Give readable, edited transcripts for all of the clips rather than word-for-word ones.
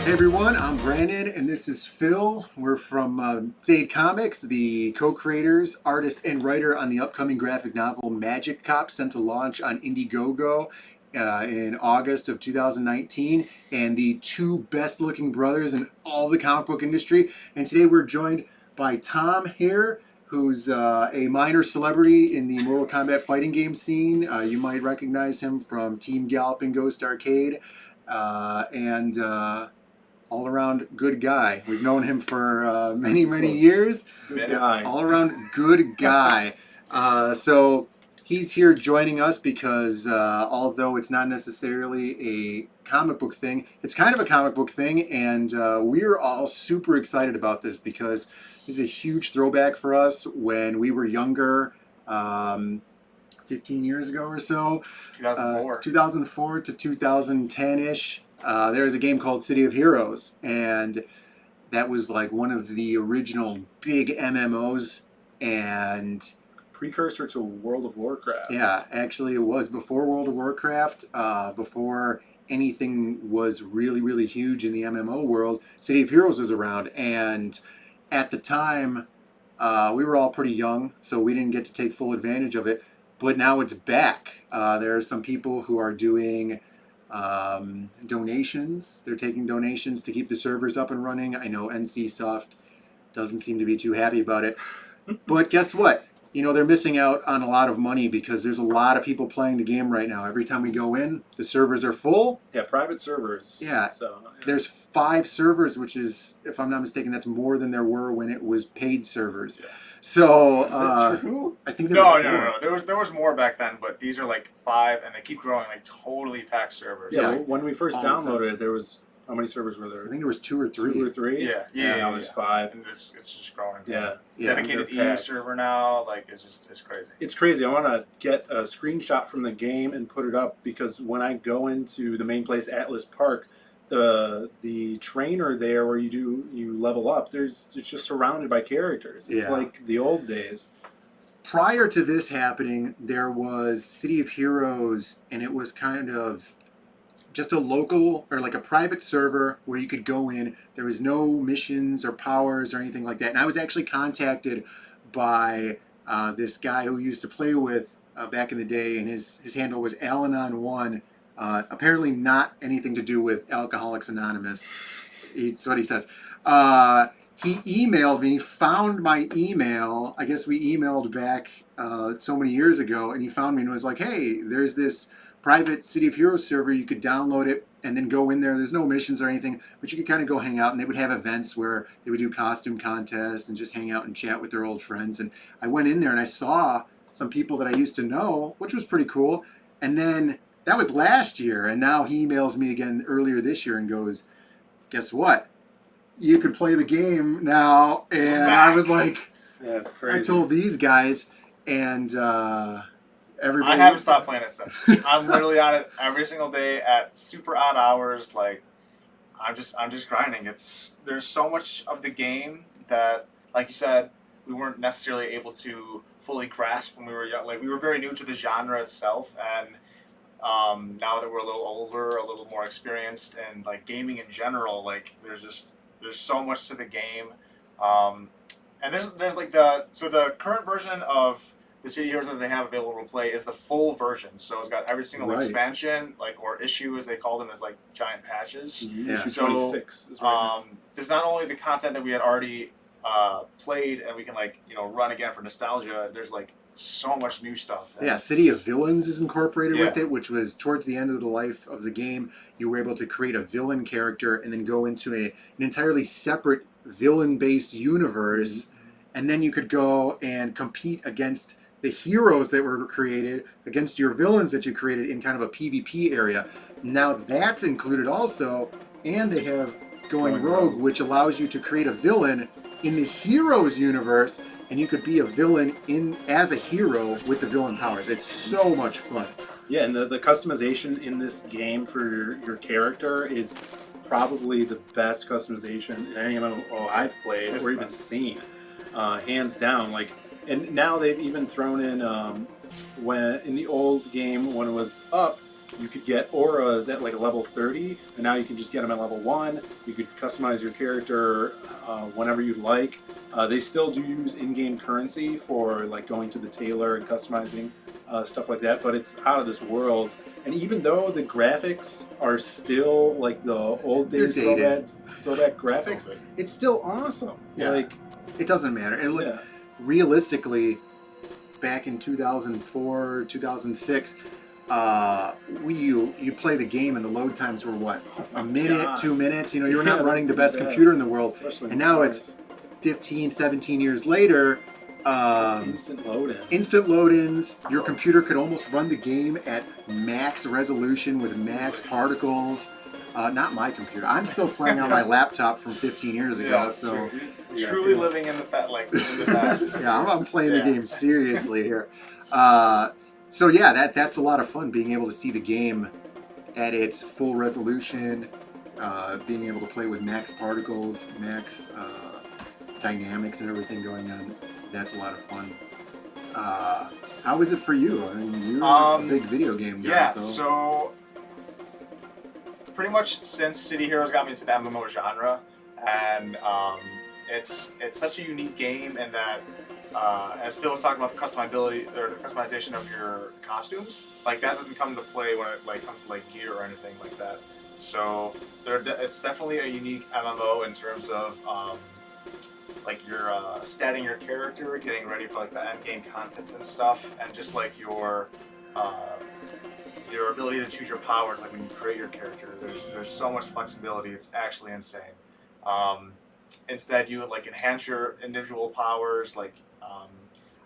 Hey everyone, I'm Brandon and this is Phil. We're from Zaid Comics, the co-creators, artist, and writer on the upcoming graphic novel Magic Cop, sent to launch on Indiegogo in August of 2019, and the two best looking brothers in all the comic book industry. And today we're joined by Tom here, who's a minor celebrity in the Mortal Kombat fighting game scene. You might recognize him from Team Galloping Ghost Arcade. All-around good guy. We've known him for many years. Good guy. All-around good guy. So he's here joining us because although it's not necessarily a comic book thing, it's kind of a comic book thing, and we're all super excited about this because this is a huge throwback for us when we were younger. 15 years ago or so. 2004. 2004 to 2010-ish. There was a game called City of Heroes, and that was like one of the original big MMOs, and precursor to World of Warcraft. Yeah, actually it was before World of Warcraft, before anything was really huge in the MMO world. City of Heroes was around, and at the time we were all pretty young, so we didn't get to take full advantage of it, but now it's back. There are some people who are doing donations. They're taking donations to keep the servers up and running. I know NCSoft doesn't seem to be too happy about it. But guess what? You know, they're missing out on a lot of money because there's a lot of people playing the game right now. Every time we go in, the servers are full. Yeah, private servers. Yeah. So, yeah. There's 5 servers, which is, if I'm not mistaken, that's more than there were when it was paid servers. Yeah. So, is that true? I think No. There was more back then, but these are like 5, and they keep growing, like totally packed servers. Yeah, Like, when we first downloaded it, there was, how many servers were there? I think there was 2 or 3. 2 or 3? Yeah. Now there's 5. And it's just growing. Yeah. Dedicated EU server now, like it's crazy. It's crazy. I want to get a screenshot from the game and put it up, because when I go into the main place, Atlas Park, the trainer there where you level up, it's just surrounded by characters. It's like the old days. Prior to this happening, there was City of Heroes, and it was kind of just a local or like a private server where you could go in. There was no missions or powers or anything like that. And I was actually contacted by this guy who used to play with back in the day, and his handle was Alanon1. Apparently not anything to do with Alcoholics Anonymous. That's what he says. He emailed me, found my email. I guess we emailed back so many years ago, and he found me and was like, hey, there's this private City of Heroes server. You could download it and then go in there. There's no missions or anything, but you could kind of go hang out, and they would have events where they would do costume contests and just hang out and chat with their old friends. And I went in there and I saw some people that I used to know, which was pretty cool. And then that was last year, and now he emails me again earlier this year and goes, guess what? You could play the game now. And I was like, yeah, it's crazy. I told these guys, and everybody... I haven't stopped playing it since. I'm literally on it every single day at super odd hours. Like, I'm just grinding. There's so much of the game that, like you said, we weren't necessarily able to fully grasp when we were young. Like, we were very new to the genre itself, and now that we're a little older, a little more experienced, and like gaming in general, like there's so much to the game, and there's like the current version of the City Heroes that they have available to play is the full version. So it's got every single expansion, like, or issue as they call them, as like giant patches. Yeah. Issue So 26 is right now. There's not only the content that we had already played and we can run again for nostalgia. There's like so much new stuff. Yeah, City of Villains is incorporated with it, which was towards the end of the life of the game. You were able to create a villain character and then go into an entirely separate villain-based universe, and then you could go and compete against the heroes that were created, against your villains that you created in kind of a PvP area. Now that's included also, and they have Going Rogue, which allows you to create a villain in the Heroes universe, and you could be a villain as a hero with the villain powers. It's so much fun. Yeah, and the customization in this game for your character is probably the best customization in any MMO I've played or even seen, hands down. Like, and now they've even thrown in when in the old game when it was up, you could get auras at like a level 30, and now you can just get them at level 1. You could customize your character whenever you'd like. They still do use in-game currency for like going to the tailor and customizing stuff like that, but it's out of this world. And even though the graphics are still like the old days throwback graphics, it's still awesome. Yeah. Like, it doesn't matter. And look, yeah. realistically, back in 2004, 2006, you play the game and the load times were what? A minute, God. 2 minutes? You know, you were not Yeah, running the that's best bad. computer in the world. Especially And now it's 15, 17 years later. Instant load-in. Instant load-ins. Your computer could almost run the game at max resolution with max particles. Not my computer. I'm still playing on my laptop from 15 years ago. Yeah, So truly living in the past. yeah, I'm playing the game seriously here. So yeah, that's a lot of fun, being able to see the game at its full resolution, being able to play with max particles, max dynamics and everything going on. That's a lot of fun. How is it for you? I mean, you're a big video game guy. Yeah, so pretty much since City Heroes got me into the MMO genre, and it's such a unique game in that, as Phill was talking about the customizability or the customization of your costumes, like that doesn't come to play when it like comes to like gear or anything like that. So it's definitely a unique MMO in terms of like you're statting your character, getting ready for like the end game content and stuff, and just like your ability to choose your powers. Like when you create your character, there's so much flexibility. It's actually insane. Instead, you like enhance your individual powers. Like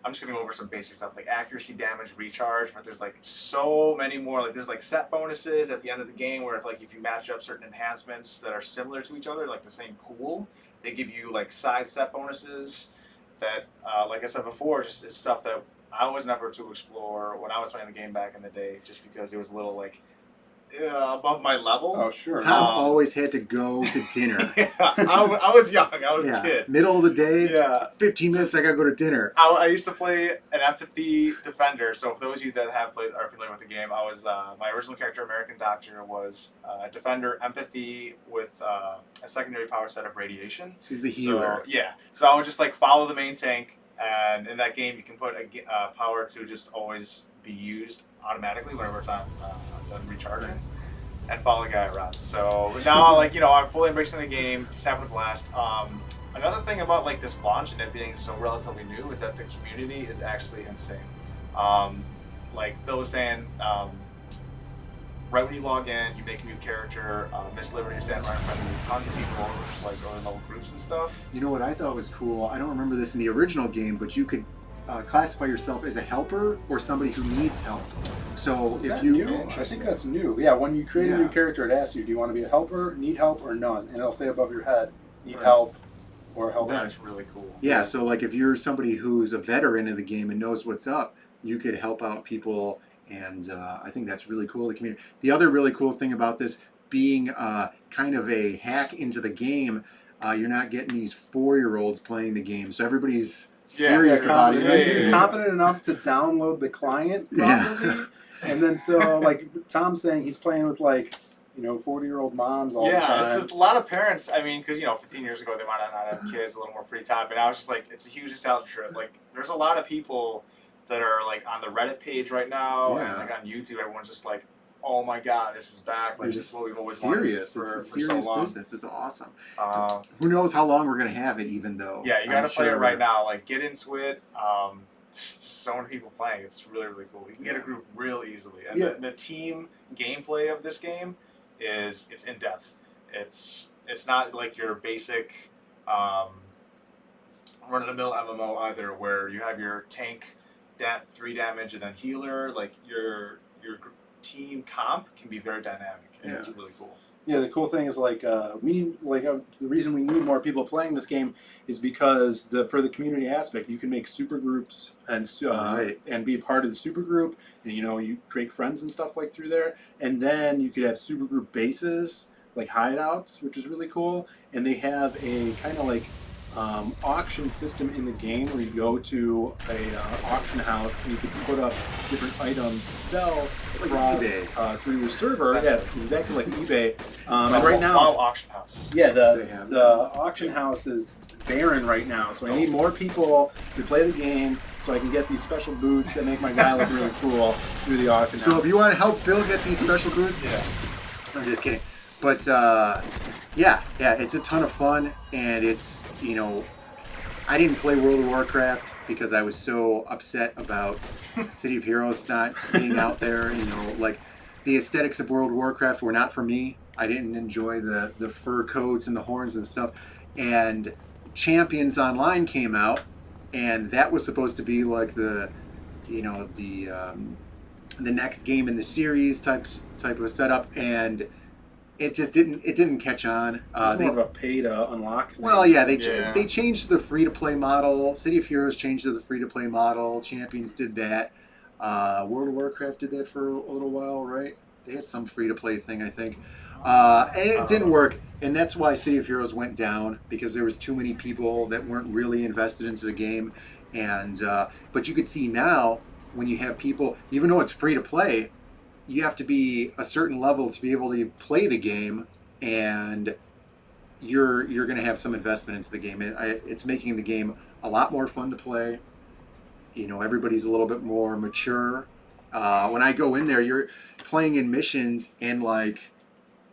I'm just gonna go over some basic stuff like accuracy, damage, recharge. But there's like so many more. Like there's like set bonuses at the end of the game where if you match up certain enhancements that are similar to each other, like the same pool, they give you like side set bonuses that, like I said before, just is stuff that I was never to explore when I was playing the game back in the day, just because it was a little like above my level. Oh, sure. Tom always had to go to dinner. Yeah, I was young. I was a kid. Middle of the day, Yeah. 15 minutes, I gotta go to dinner. I used to play an empathy defender. So for those of you that have played are familiar with the game, I was my original character, American Doctor, was defender empathy with a secondary power set of radiation. She's the healer. So, so I would just like follow the main tank, and in that game you can put a power to just always be used automatically whenever it's done recharging, and follow the guy around. So now, like, I'm fully embracing the game, just having a blast. Another thing about like this launch and it being so relatively new is that the community is actually insane. Like Phill was saying, right when you log in, you make a new character, Miss Liberty stand right in front of you, tons of people like going in little groups and stuff. You know what I thought was cool? I don't remember this in the original game, but you could classify yourself as a helper or somebody who needs help. So Is if that you new? I think that's new. Yeah, when you create a new character, it asks you, do you want to be a helper, need help, or none? And it'll say above your head, need help, or helper. That's really cool. Yeah, so like if you're somebody who's a veteran of the game and knows what's up, you could help out people, and I think that's really cool. The community. The other really cool thing about this being kind of a hack into the game, you're not getting these 4-year-olds playing the game, so everybody's serious about it. You're confident enough to download the client properly, and then so like Tom's saying, he's playing with like 40-year-old moms all the time. Yeah, it's a lot of parents. I mean, because 15 years ago they might not have kids, a little more free time, but now it's just like it's a huge nostalgia trip. Like there's a lot of people that are like on the Reddit page right now, and like on YouTube, everyone's just like, oh my god, this is back. Like this is what we've always wanted for It's a serious so long. business. It's awesome. Uh, Who knows how long we're gonna have it, even though. yeah, you gotta I'm play it sure right now. Like get into it. Just so many people playing. It's really, really cool. You can get a group real easily, and the team gameplay of this game it's in depth. It's not like your basic run of the mill MMO either, where you have your tank 3 damage and then healer. Like your team comp can be very dynamic, and it's really cool. Yeah, the cool thing is like we need the reason we need more people playing this game is because for the community aspect, you can make super groups and be a part of the super group, and you create friends and stuff like through there, and then you could have super group bases like hideouts, which is really cool, and they have a kind of like auction system in the game where you go to a auction house and you can put up different items to sell across eBay. through your server. Yeah, it's exactly like eBay. And It's right a now, wild auction house. yeah, They have the auction house is barren right now, so I need more people to play the game so I can get these special boots that make my guy look really cool through the auction house. So if you want to help Phill get these special boots, Yeah. I'm just kidding. But yeah, it's a ton of fun, and it's, you know, I didn't play World of Warcraft because I was so upset about City of Heroes not being out there. You know, like the aesthetics of World of Warcraft were not for me. I didn't enjoy the fur coats and the horns and stuff. And Champions Online came out, and that was supposed to be like the, you know, the next game in the series type of setup, and it just didn't catch on. It's more of a pay to unlock thing. Well, yeah, they Yeah. changed the free to play model. City of Heroes changed to the free to play model. Champions did that. World of Warcraft did that for a little while, right? They had some free to play thing, I think, and it didn't work. And that's why City of Heroes went down, because there was too many people that weren't really invested into the game. And but you could see now, when you have people, even though it's free to play, you have to be a certain level to be able to play the game, and you're going to have some investment into the game. It's making the game a lot more fun to play. You know, everybody's a little bit more mature. When I go in there, you're playing in missions, and like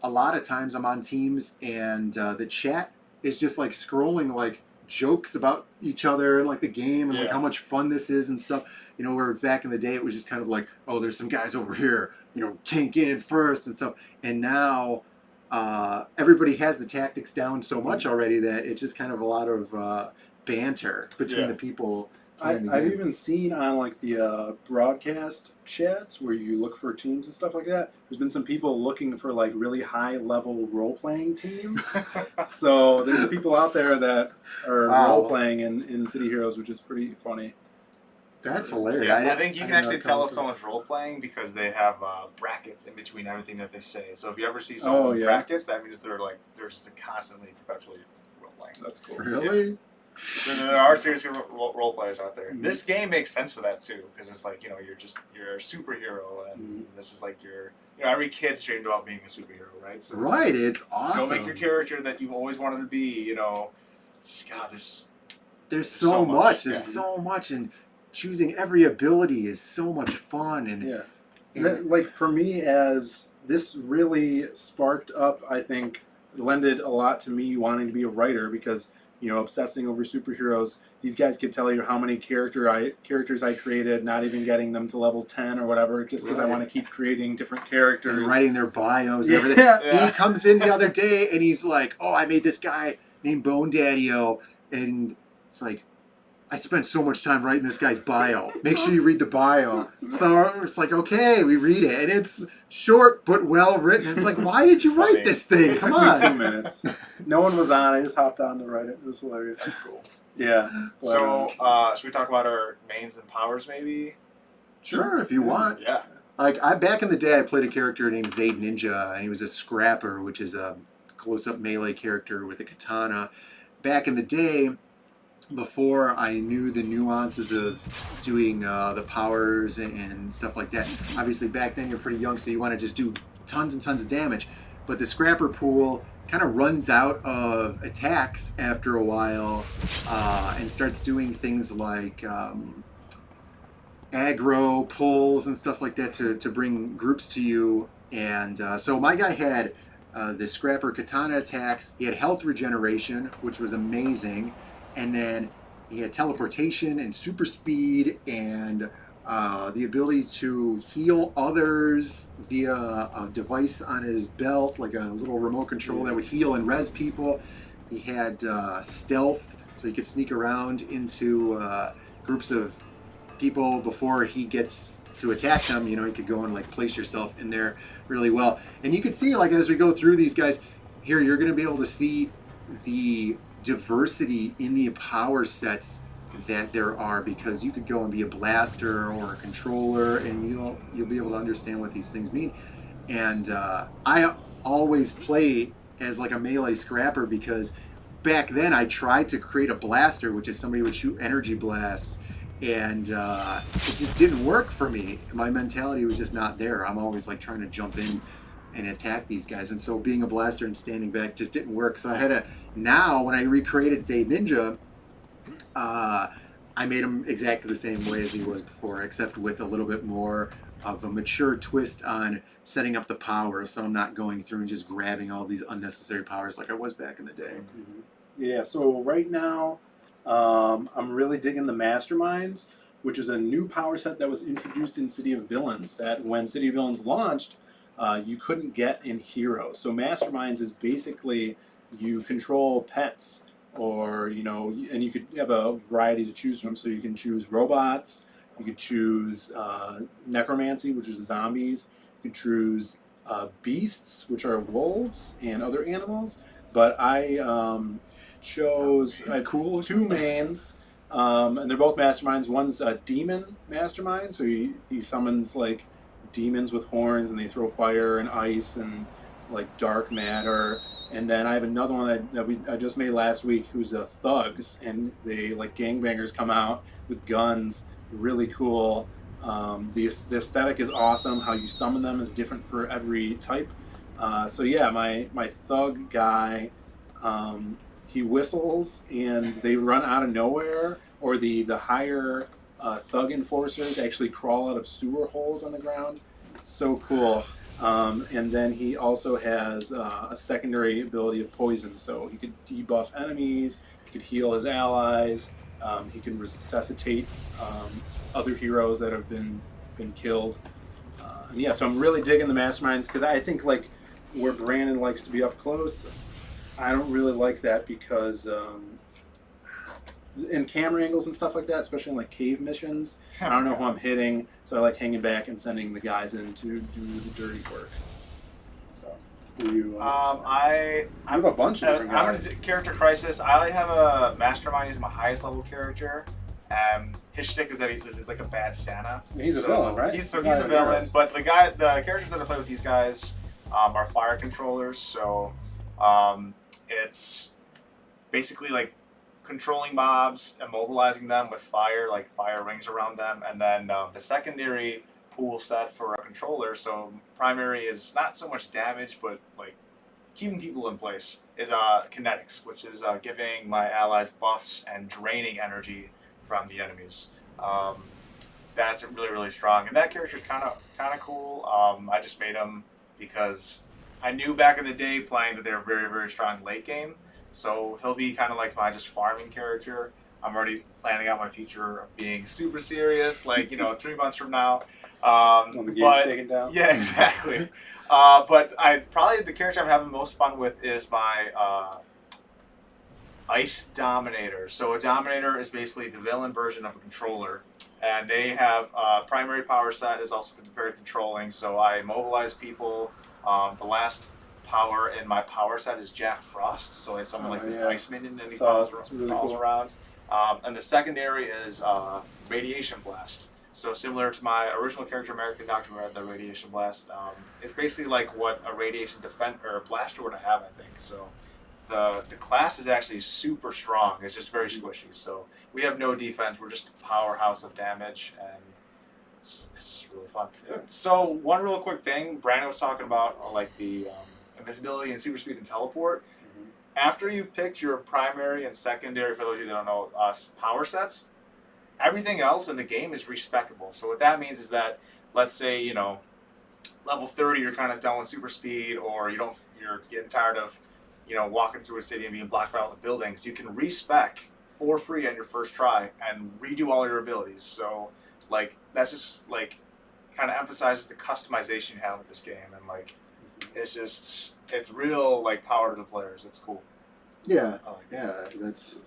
a lot of times I'm on teams, and the chat is just like scrolling like jokes about each other and like the game and like Yeah. how much fun this is and stuff. You know, where back in the day it was just kind of like, oh, there's some guys over here, you know, tank in first and stuff. And now everybody has the tactics down so much already that it's just kind of a lot of banter between Yeah. the people. playing the I've game. even seen on like the broadcast chats where you look for teams and stuff like that. There's been some people looking for like really high level role playing teams. So there's people out there that are Wow. role playing in City Heroes, which is pretty funny. That's hilarious. Yeah, I didn't- think you can didn't know actually that tell coming if through. someone's role playing because they have brackets in between everything that they say. So if you ever see someone Oh, with yeah. brackets, that means they're just constantly, perpetually role playing. That's cool. Really? There are serious role players out there. Mhm. This game makes sense for that too, because it's like, you know, you're a superhero, and this is like every kid's dreamed about being a superhero, right? So it's Right, like, it's awesome. go make your character that you've always wanted to be. You know, God, There's so so much. much, There's yeah. so much, and choosing every ability is so much fun. And, Yeah. and Like for me, as this really sparked up, I think, lended a lot to me wanting to be a writer because, you know, obsessing over superheroes. These guys could tell you how many characters I created, not even getting them to level 10 or whatever, just because I Right. want to keep creating different characters. and writing their bios and Yeah. everything. Yeah. He comes in the other day and he's like, "Oh, I made this guy named Bone Daddy-O," and it's like, I spent so much time writing this guy's bio. Make sure you read the bio. So it's like, okay, we read it, and it's short but well written. It's like, why did you It's write funny. this thing? It Come took me 2 on. minutes. No one was on. I just hopped on to write it. It was hilarious. that's cool. Yeah. But, So should we talk about our mains and powers, maybe? Sure, if you want. Yeah. Like back in the day, I played a character named ZaidNinja, and he was a scrapper, which is a close-up melee character with a katana. Back in the day, before I knew the nuances of doing the powers and stuff like that. Obviously, back then you're pretty young, so you want to just do tons and tons of damage. But the scrapper pool kind of runs out of attacks after a while and starts doing things like aggro pulls and stuff like that to bring groups to you. And so my guy had the scrapper katana attacks. He had health regeneration, which was amazing. And then he had teleportation and super speed and the ability to heal others via a device on his belt, like a little remote control that would heal and res people. He had stealth, so you could sneak around into groups of people before he gets to attack them. You know, you could go and like place yourself in there really well. And you can see, like, as we go through these guys here, you're going to be able to see the diversity in the power sets that there are, because you could go and be a blaster or a controller, and you'll be able to understand what these things mean. And I always play as like a melee scrapper because back then I tried to create a blaster, which is somebody who would shoot energy blasts, and it just didn't work for me. My mentality was just not there. I'm always like trying to jump in and attack these guys, and so being a blaster and standing back just didn't work. So I had to, now when I recreated ZaidNinja, I made him exactly the same way as he was before, except with a little bit more of a mature twist on setting up the power, so I'm not going through and just grabbing all these unnecessary powers like I was back in the day. Mm-hmm. Yeah, so right now I'm really digging the Masterminds, which is a new power set that was introduced in City of Villains, that when City of Villains launched, you couldn't get in Heroes. So Masterminds is basically you control pets, or, you know, and you could have a variety to choose from. So you can choose robots, you could choose necromancy, which is zombies, you could choose beasts, which are wolves and other animals. But I chose cool. 2 mains, and they're both masterminds. One's a demon mastermind, so he summons like demons with horns, and they throw fire and ice and like dark matter. And then I have another one that I just made last week, who's a thugs, and they like gangbangers come out with guns. Really cool. The aesthetic is awesome. How you summon them is different for every type. So yeah, my thug guy, he whistles and they run out of nowhere, or the higher thug enforcers actually crawl out of sewer holes on the ground. So cool. And then he also has a secondary ability of poison, so he could debuff enemies, he could heal his allies, he can resuscitate other heroes that have been killed. And yeah, so I'm really digging the Masterminds, because I think like where Brandon likes to be up close, I don't really like that, because in camera angles and stuff like that, especially in like cave missions, I don't know who I'm hitting, so I like hanging back and sending the guys in to do the dirty work. So, you, I have a bunch of different guys. I'm in character crisis. I have a mastermind. He's my highest level character. His shtick is that he's like a bad Santa. He's a villain, right? He's a villain. But the characters that I play with these guys are fire controllers. So it's basically like controlling mobs, immobilizing them with fire, like fire rings around them, and then the secondary pool set for a controller. So primary is not so much damage, but like keeping people in place, is kinetics, which is giving my allies buffs and draining energy from the enemies. That's really, really strong, and that character is kind of cool. I just made him because I knew back in the day playing that they're very, very strong late game. So he'll be kind of like my just farming character. I'm already planning out my future of being super serious, like, 3 months from now. When the game's taken down? Yeah, exactly. But probably the character I'm having the most fun with is my Ice Dominator. So a Dominator is basically the villain version of a controller. And they have primary power set is also very controlling. So I mobilize people. The last power in my power set is Jack Frost, so it's someone like this Ice Minion, and he follows around. And the secondary is Radiation Blast. So similar to my original character, American Doctor, who had the Radiation Blast. It's basically like what a Radiation Blaster would have, I think. So the class is actually super strong. It's just very squishy. So we have no defense. We're just a powerhouse of damage, and it's really fun. So one real quick thing, Brandon was talking about like the invisibility and super speed and teleport. After you've picked your primary and secondary, for those of you that don't know, power sets, everything else in the game is respecable. So what that means is that, let's say, level 30, you're kind of done with super speed, or you're getting tired of, walking through a city and being blocked by all the buildings. You can respec for free on your first try and redo all your abilities. So like that's just like kind of emphasizes the customization you have with this game, and like it's real like power to the players. It's cool. Yeah, I like yeah, that's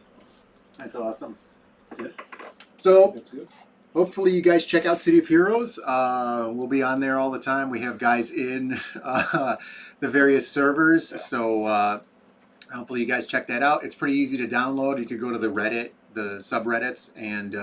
awesome. Yeah. So That's good. hopefully you guys check out City of Heroes. We'll be on there all the time. We have guys in the various servers, so hopefully you guys check that out. It's pretty easy to download. You could go to the subreddits, and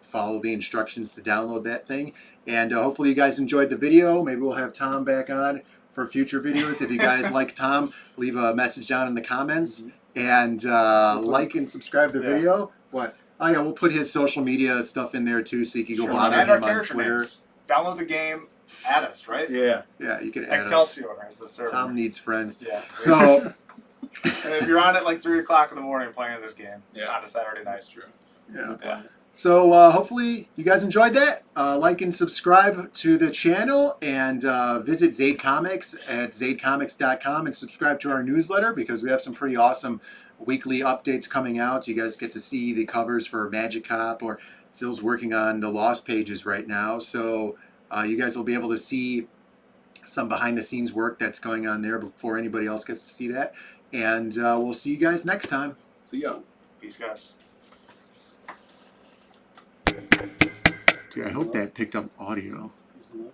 follow the instructions to download that thing. And hopefully you guys enjoyed the video. Maybe we'll have Tom back on for future videos. If you guys like Tom, leave a message down in the comments. And like and subscribe to the Yeah. video. What? Oh yeah, we'll put his social media stuff in there too, so you can go Sure. bother And our him on character Twitter. names. Download the game, add us, right? Yeah. Yeah, you can add us. Excelsior is the server. Tom needs friends. Yeah. So And if you're on at like 3 o'clock in the morning playing this game Yeah. on a Saturday night. That's true. yeah. Yeah. So hopefully you guys enjoyed that. Like and subscribe to the channel, and visit Zaid Comics at zaidcomics.com and subscribe to our newsletter, because we have some pretty awesome weekly updates coming out. You guys get to see the covers for Magic Cop, or Phil's working on the Lost Pages right now. So you guys will be able to see some behind the scenes work that's going on there before anybody else gets to see that. And we'll see you guys next time. See ya. Peace, guys. Dude, I hope that picked up audio. Isn't that-